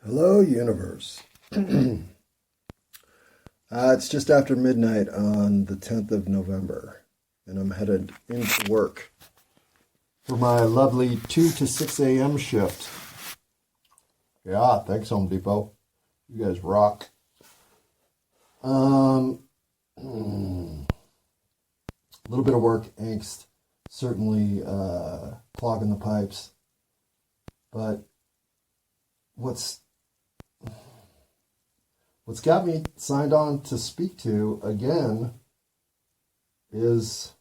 Hello, universe. It's just after midnight on the 10th of November, and I'm headed into work for my lovely 2 to 6 a.m. shift. Yeah, thanks, Home Depot. You guys rock. A little bit of work angst, certainly clogging the pipes, but what's got me signed on to speak to again is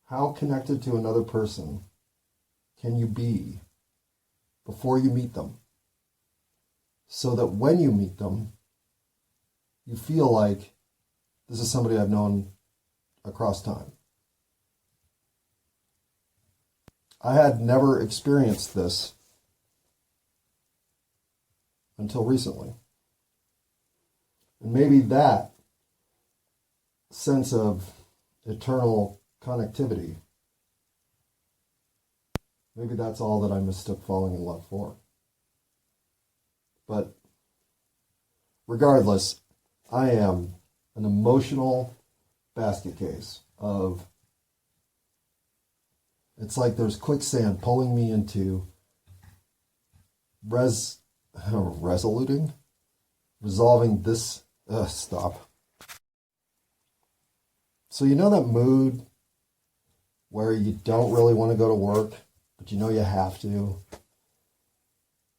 how connected to another person can you be before you meet them, so that when you meet them, you feel like this is somebody I've known across time. I had never experienced this until recently. And maybe that sense of eternal connectivity, maybe that's all that I mistook falling in love for. But regardless, I am an emotional basket case of, it's like there's quicksand pulling me into resolving this, stop. So you know that mood where you don't really want to go to work, but you know you have to,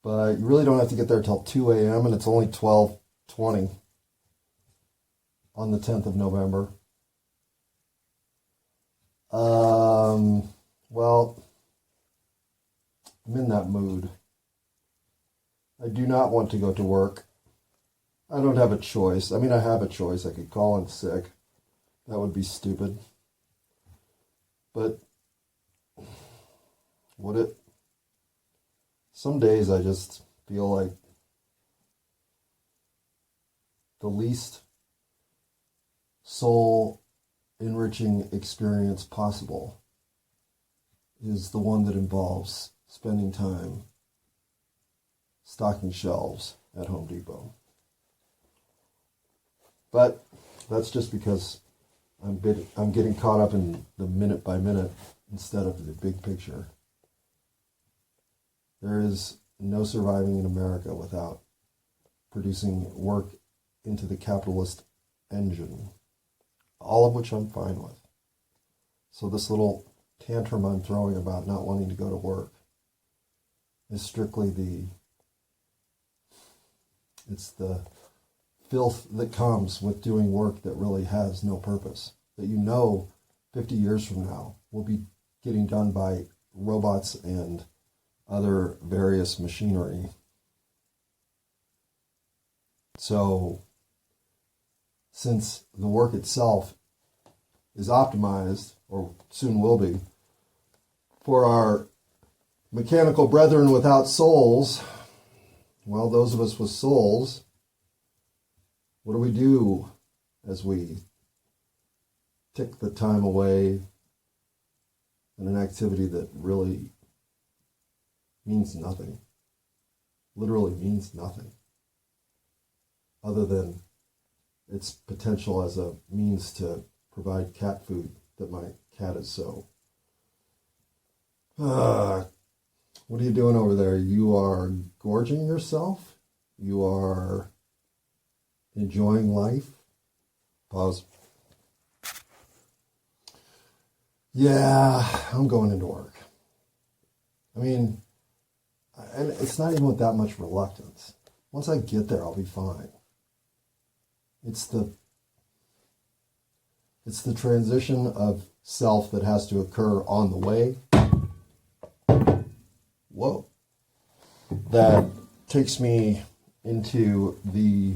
but you really don't have to get there till 2 a.m. and it's only 12:20 on the 10th of November. Well, I'm in that mood. I do not want to go to work. I don't have a choice. I mean, I have a choice. I could call in sick. That would be stupid. But would it? Some days I just feel like the least soul enriching experience possible is the one that involves spending time stocking shelves at Home Depot. But that's just because I'm getting caught up in the minute by minute instead of the big picture. There is no surviving in America without producing work into the capitalist engine, all of which I'm fine with. So this little tantrum I'm throwing about not wanting to go to work is strictly the filth that comes with doing work that really has no purpose, that you know 50 years from now will be getting done by robots and other various machinery. So since the work itself is optimized, or soon will be, for our mechanical brethren without souls, well, those of us with souls, what do we do as we tick the time away in an activity that really means nothing, literally means nothing, other than its potential as a means to provide cat food that my cat is so. What are you doing over there? You are gorging yourself? You are enjoying life? Pause. Yeah, I'm going into work. I mean, and it's not even with that much reluctance. Once I get there, I'll be fine. It's the transition of self that has to occur on the way. Whoa. That takes me into the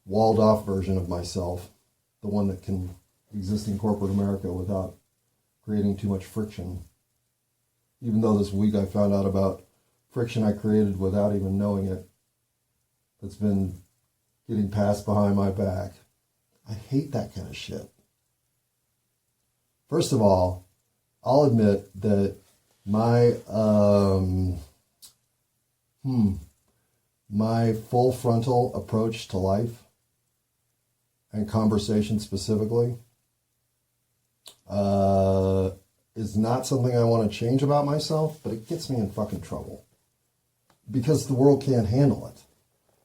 walled off version of myself, the one that can exist in corporate America without creating too much friction. Even though this week I found out about friction I created without even knowing it, that's been getting passed behind my back. I hate that kind of shit. First of all, I'll admit that my my full frontal approach to life and conversation specifically is not something I want to change about myself, but it gets me in fucking trouble because the world can't handle it.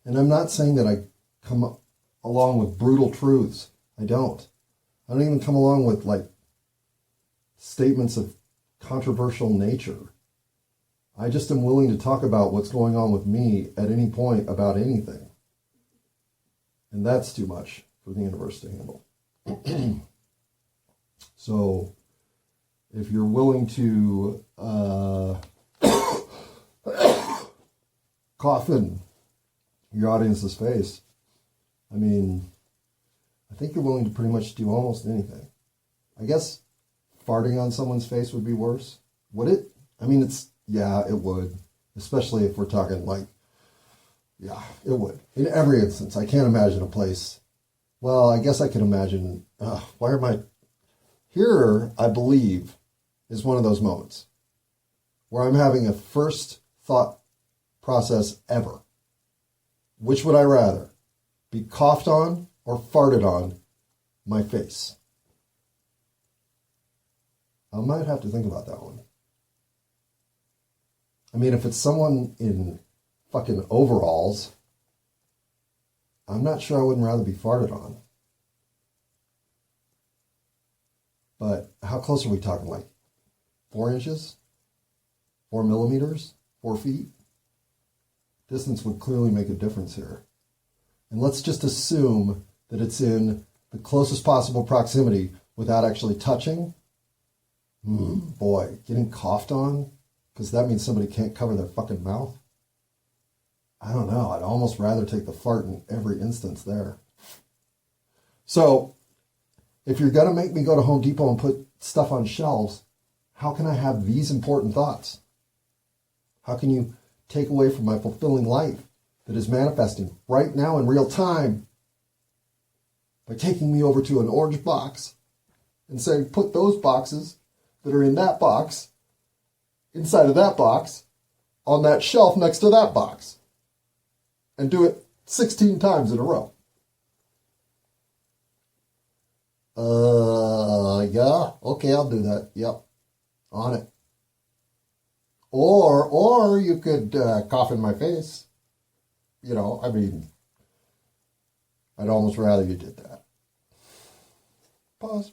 And I'm not saying that I come along with brutal truths. I don't even come along with like statements of controversial nature. I just am willing to talk about what's going on with me at any point about anything. And that's too much for the universe to handle. So if you're willing to cough in your audience's face, I mean, I think you're willing to pretty much do almost anything. I guess farting on someone's face would be worse. Would it? I mean, yeah, it would. Especially if we're talking like, yeah, it would. In every instance, I can't imagine a place. Well, I guess I can imagine, here, I believe, is one of those moments where I'm having a first thought process ever. Which would I rather? Be coughed on or farted on my face? I might have to think about that one. I mean, if it's someone in fucking overalls, I'm not sure I wouldn't rather be farted on. But how close are we talking? Like 4 inches? 4 millimeters? 4 feet? Distance would clearly make a difference here. And let's just assume that it's in the closest possible proximity without actually touching. Boy, getting coughed on, because that means somebody can't cover their fucking mouth. I don't know. I'd almost rather take the fart in every instance there. So, if you're going to make me go to Home Depot and put stuff on shelves, how can I have these important thoughts? How can you take away from my fulfilling life that is manifesting right now in real time by taking me over to an orange box and saying, put those boxes that are in that box inside of that box on that shelf next to that box, and do it 16 times in a row. Yeah, okay, I'll do that. Yep, on it. Or you could cough in my face. You know, I mean, I'd almost rather you did that. Pause.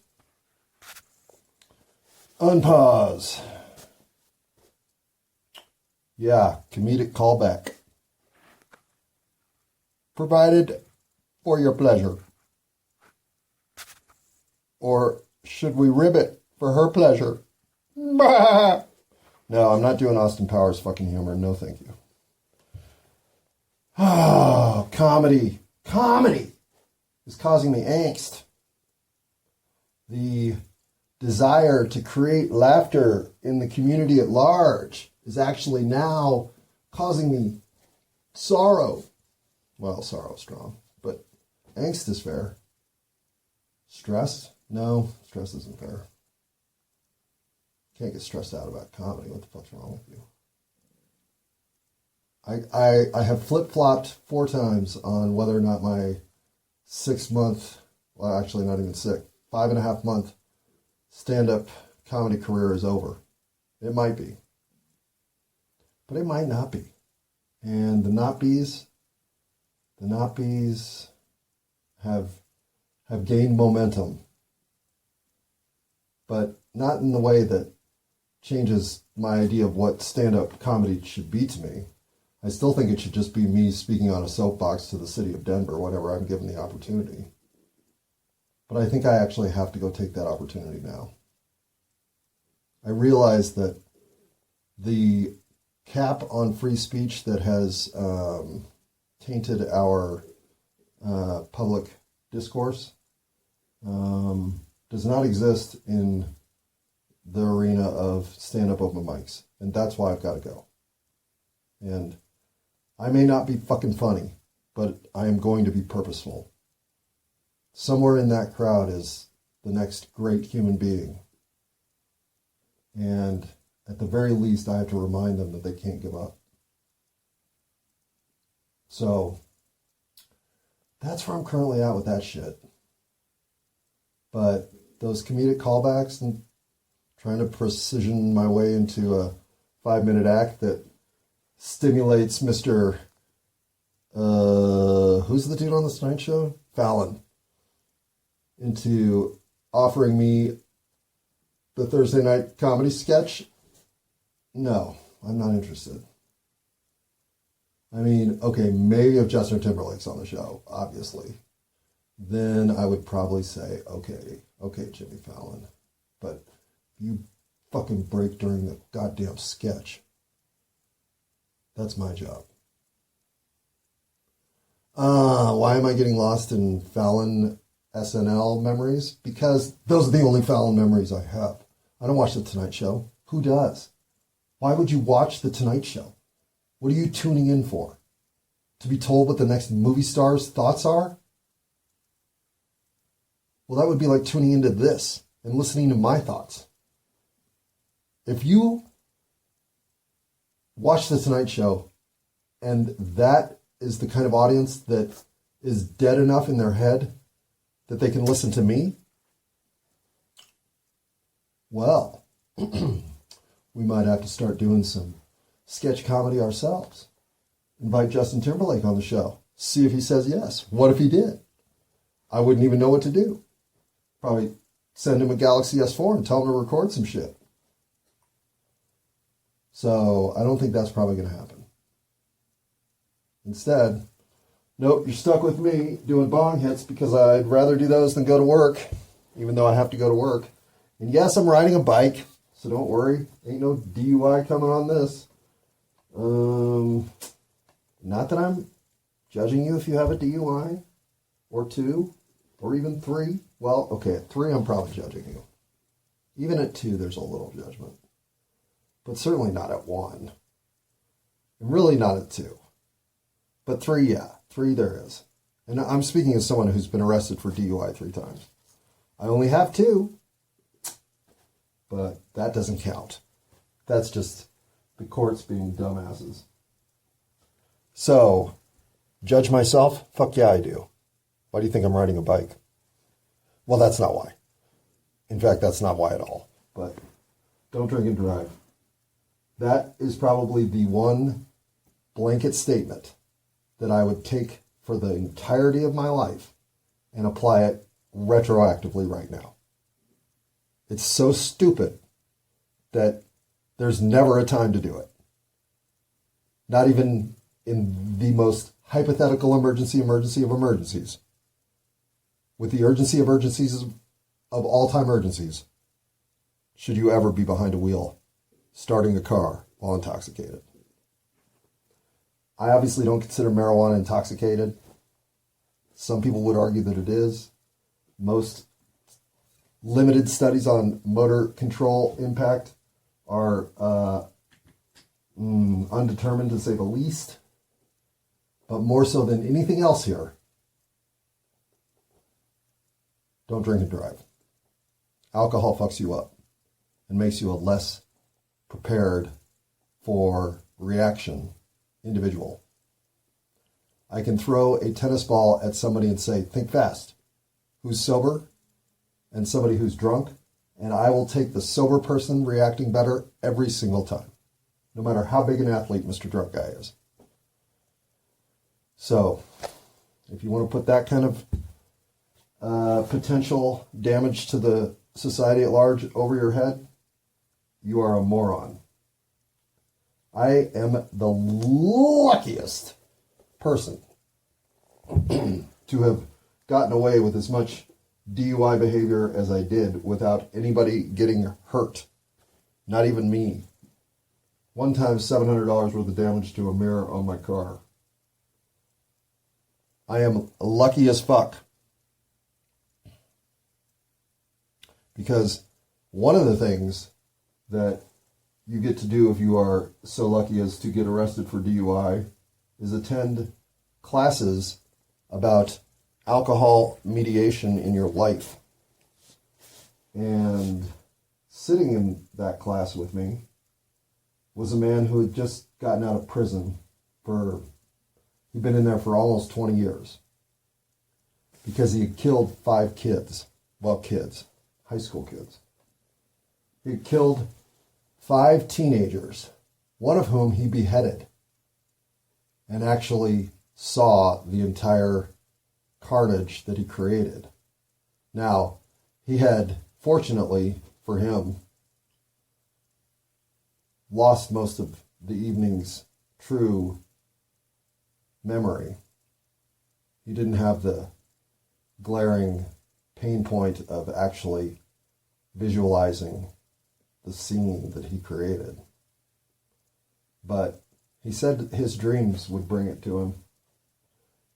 Unpause. Yeah, comedic callback. Provided for your pleasure. Or should we rib it for her pleasure? Bah! No, I'm not doing Austin Powers fucking humor. No, thank you. Oh, comedy. Comedy is causing me angst. The desire to create laughter in the community at large is actually now causing me sorrow. Well, sorrow is strong, but angst is fair. Stress? No, stress isn't fair. Can't get stressed out about comedy. What the fuck's wrong with you? I have flip-flopped 4 times on whether or not my 6-month, well, actually not even 5.5-month stand-up comedy career is over. It might be. But it might not be. And the not bees have gained momentum. But not in the way that changes my idea of what stand-up comedy should be to me. I still think it should just be me speaking on a soapbox to the city of Denver whenever I'm given the opportunity. But I think I actually have to go take that opportunity now. I realize that the cap on free speech that has tainted our public discourse does not exist in the arena of stand-up open mics. And that's why I've got to go. And I may not be fucking funny, but I am going to be purposeful. Somewhere in that crowd is the next great human being. And at the very least, I have to remind them that they can't give up. So that's where I'm currently at with that shit. But those comedic callbacks and trying to precision my way into a 5-minute act that stimulates Mr. Who's the dude on the Tonight Show? Fallon. Into offering me the Thursday night comedy sketch. No, I'm not interested. I mean, okay, maybe if Justin Timberlake's on the show, obviously. Then I would probably say, okay, Jimmy Fallon. But you fucking break during the goddamn sketch. That's my job. Why am I getting lost in Fallon SNL memories? Because those are the only Fallon memories I have. I don't watch The Tonight Show. Who does? Why would you watch The Tonight Show? What are you tuning in for? To be told what the next movie star's thoughts are? Well, that would be like tuning into this and listening to my thoughts. If you watch The Tonight Show and that is the kind of audience that is dead enough in their head that they can listen to me, well, we might have to start doing some sketch comedy ourselves. Invite Justin Timberlake on the show. See if he says yes. What if he did? I wouldn't even know what to do. Probably send him a Galaxy S4 and tell him to record some shit. So I don't think that's probably going to happen. Instead, nope, you're stuck with me doing bong hits because I'd rather do those than go to work, even though I have to go to work. And yes, I'm riding a bike, so don't worry. Ain't no DUI coming on this. Not that I'm judging you if you have a DUI, or 2, or even 3. Well, okay, at 3 I'm probably judging you. Even at 2 there's a little judgment. But certainly not at 1. And really not at 2. But 3, yeah. 3 there is. And I'm speaking as someone who's been arrested for DUI 3 times. I only have 2. But that doesn't count. That's just the courts being dumbasses. So, judge myself? Fuck yeah, I do. Why do you think I'm riding a bike? Well, that's not why. In fact, that's not why at all. But don't drink and drive. That is probably the one blanket statement that I would take for the entirety of my life and apply it retroactively right now. It's so stupid that there's never a time to do it. Not even in the most hypothetical emergency of emergencies. With the urgency of urgencies of all-time urgencies, should you ever be behind a wheel starting a car while intoxicated? I obviously don't consider marijuana intoxicated. Some people would argue that it is. Most limited studies on motor control impact are undetermined, to say the least. But more so than anything else here, don't drink and drive. Alcohol fucks you up and makes you a less prepared for reaction individual. I can throw a tennis ball at somebody and say, think fast. Who's sober? And somebody who's drunk. And I will take the sober person reacting better every single time. No matter how big an athlete Mr. Drunk Guy is. So, if you want to put that kind of potential damage to the society at large over your head, you are a moron. I am the luckiest person to have gotten away with as much DUI behavior as I did without anybody getting hurt. Not even me. One time, $700 worth of damage to a mirror on my car. I am lucky as fuck. Because one of the things that you get to do if you are so lucky as to get arrested for DUI is attend classes about alcohol mediation in your life. And sitting in that class with me was a man who had just gotten out of prison for He'd been in there for almost 20 years because he had killed 5 kids. Well, kids, high school kids. He had killed 5 teenagers, one of whom he beheaded, and actually saw the entire carnage that he created. Now, he had, fortunately for him, lost most of the evening's true memory. He didn't have the glaring pain point of actually visualizing the scene that he created. But he said his dreams would bring it to him.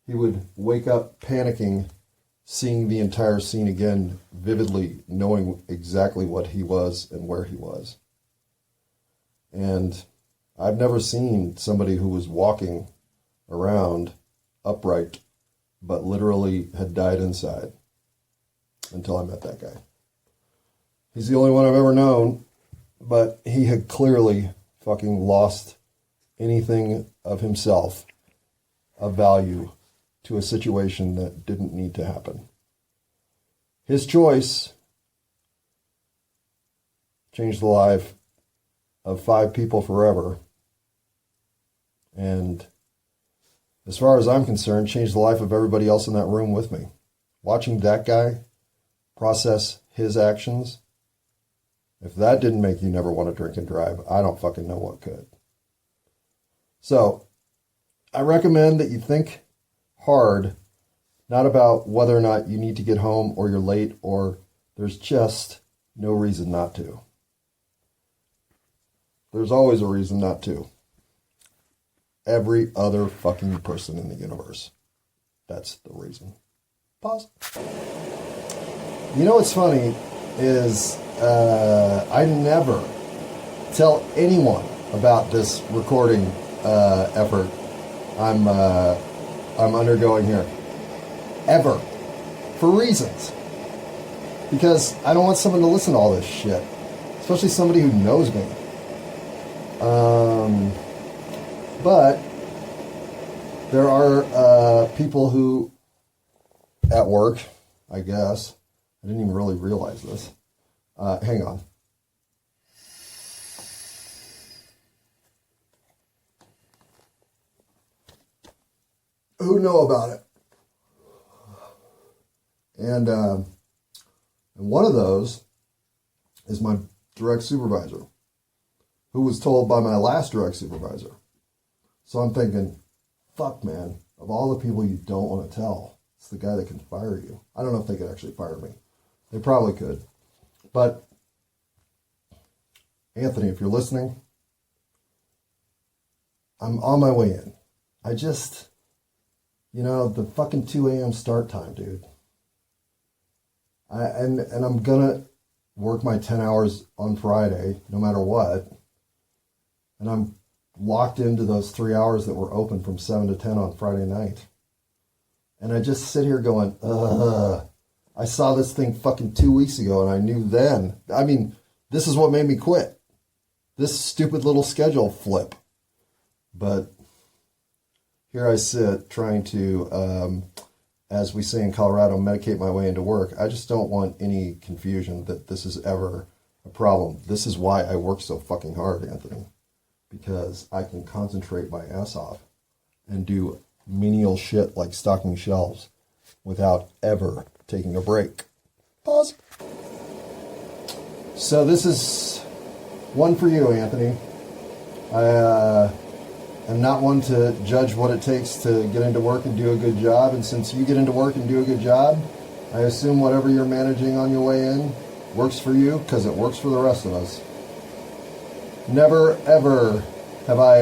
He would wake up panicking, seeing the entire scene again vividly, knowing exactly what he was and where he was. And I've never seen somebody who was walking around upright, but literally had died inside until I met that guy. He's the only one I've ever known, but he had clearly fucking lost anything of himself of value to a situation that didn't need to happen. His choice changed the life of 5 people forever. And as far as I'm concerned, changed the life of everybody else in that room with me. Watching that guy process his actions, if that didn't make you never want to drink and drive, I don't fucking know what could. So, I recommend that you think hard, not about whether or not you need to get home or you're late or there's just no reason not to. There's always a reason not to. Every other fucking person in the universe. That's the reason. Pause. You know what's funny is I never tell anyone about this recording effort I'm undergoing here. Ever. For reasons. Because I don't want someone to listen to all this shit. Especially somebody who knows me. But there are people who, at work, I guess, I didn't even really realize this. Hang on. Who know about it? And one of those is my direct supervisor, who was told by my last direct supervisor. So I'm thinking, fuck, man, of all the people you don't want to tell, it's the guy that can fire you. I don't know if they could actually fire me. They probably could. But, Anthony, if you're listening, I'm on my way in. I just, the fucking 2 a.m. start time, dude. And I'm going to work my 10 hours on Friday, no matter what. And I'm locked into those 3 hours that were open from 7 to 10 on Friday night. And I just sit here going, I saw this thing fucking 2 weeks ago and I knew then. I mean, this is what made me quit. This stupid little schedule flip. But here I sit trying to, as we say in Colorado, medicate my way into work. I just don't want any confusion that this is ever a problem. This is why I work so fucking hard, Anthony. Because I can concentrate my ass off and do menial shit like stocking shelves without ever taking a break. Pause. So this is one for you, Anthony. I am not one to judge what it takes to get into work and do a good job. And since you get into work and do a good job, I assume whatever you're managing on your way in works for you because it works for the rest of us. Never, ever have I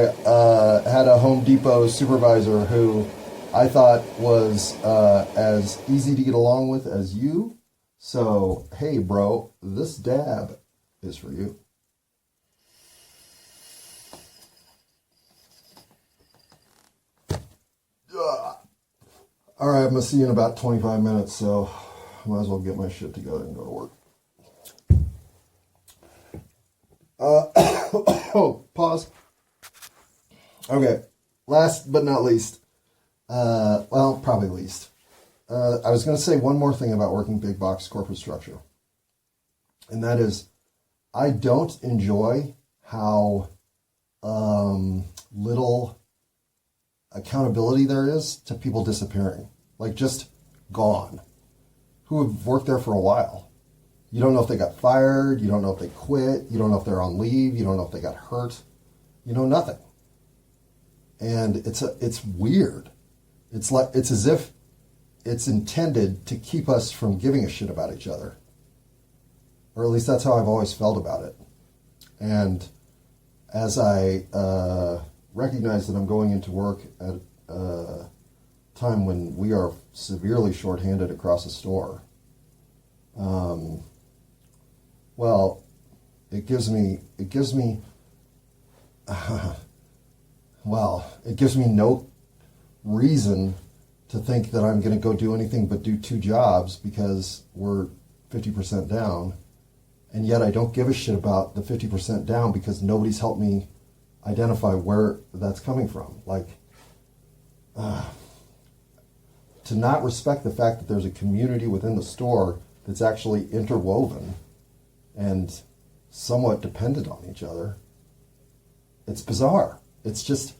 had a Home Depot supervisor who I thought was as easy to get along with as you. So, hey, bro, this dab is for you. All right, I'm going to see you in about 25 minutes, so I might as well get my shit together and go to work. Pause. Okay, last but not least, Well, probably least. I was going to say one more thing about working big box corporate structure. And that is, I don't enjoy how little accountability there is to people disappearing. Like, just gone. Who have worked there for a while. You don't know if they got fired. You don't know if they quit. You don't know if they're on leave. You don't know if they got hurt. You know nothing. And it's weird. It's as if it's intended to keep us from giving a shit about each other. Or at least that's how I've always felt about it. And as I recognize that I'm going into work at a time when we are severely shorthanded across a store, well, it gives me no reason to think that I'm going to go do anything but do 2 jobs because we're 50% down. And yet I don't give a shit about the 50% down because nobody's helped me identify where that's coming from. Like, to not respect the fact that there's a community within the store that's actually interwoven and somewhat dependent on each other. It's bizarre. It's as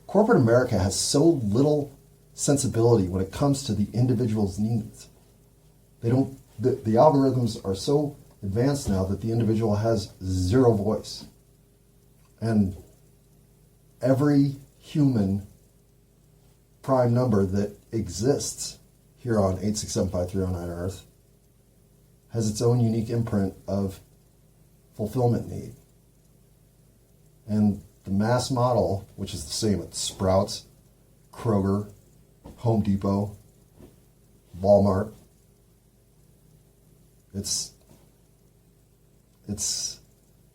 corporate America has so little sensibility when it comes to the individual's needs. The algorithms are so advanced now that the individual has zero voice. And every human prime number that exists here on 8675309 Earth has its own unique imprint of fulfillment need. And the mass model, which is the same at Sprouts, Kroger, Home Depot, Walmart, it's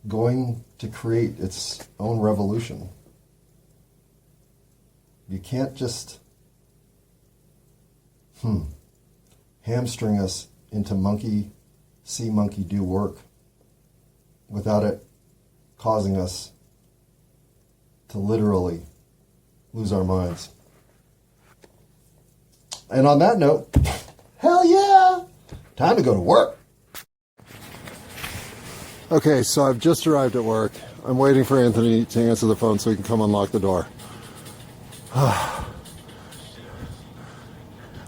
going to create its own revolution. You can't just hamstring us into monkey see, monkey do work without it causing us to literally lose our minds. And on that note, hell yeah! Time to go to work. Okay, so I've just arrived at work. I'm waiting for Anthony to answer the phone so he can come unlock the door.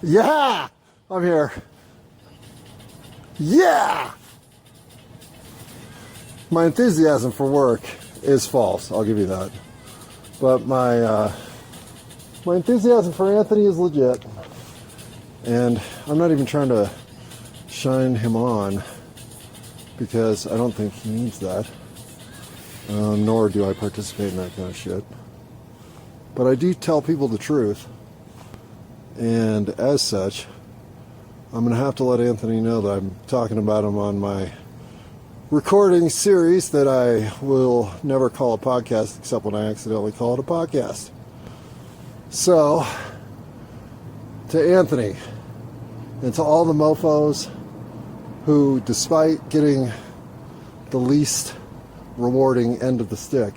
Yeah! I'm here. Yeah! My enthusiasm for work is false, I'll give you that. But my enthusiasm for Anthony is legit. And I'm not even trying to shine him on because I don't think he needs that. Nor do I participate in that kind of shit. But I do tell people the truth. And as such, I'm going to have to let Anthony know that I'm talking about him on my recording series that I will never call a podcast except when I accidentally call it a podcast. So, to Anthony and to all the mofos who, despite getting the least rewarding end of the stick,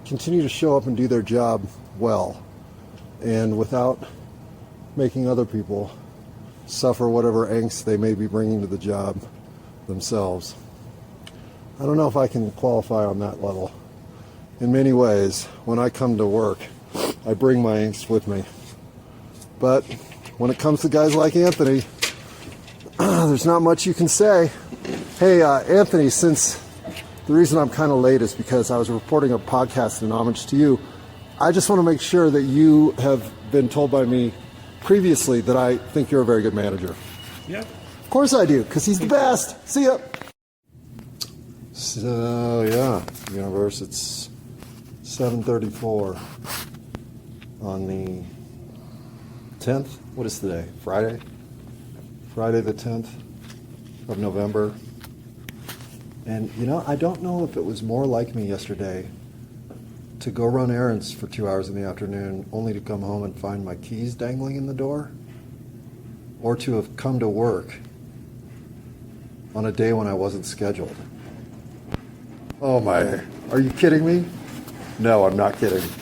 continue to show up and do their job well and without making other people suffer whatever angst they may be bringing to the job themselves. I don't know if I can qualify on that level. In many ways, when I come to work, I bring my angst with me. But when it comes to guys like Anthony, there's not much you can say. Hey, Anthony, since the reason I'm kind of late is because I was reporting a podcast in homage to you, I just want to make sure that you have been told by me previously that I think you're a very good manager. Yeah. Of course I do, because he's the best. See ya. So, yeah, universe, it's 7:34 on the 10th. What is today? Friday? Friday the 10th of November. And, I don't know if it was more like me yesterday to go run errands for 2 hours in the afternoon only to come home and find my keys dangling in the door, or to have come to work on a day when I wasn't scheduled. Oh my, are you kidding me? No, I'm not kidding.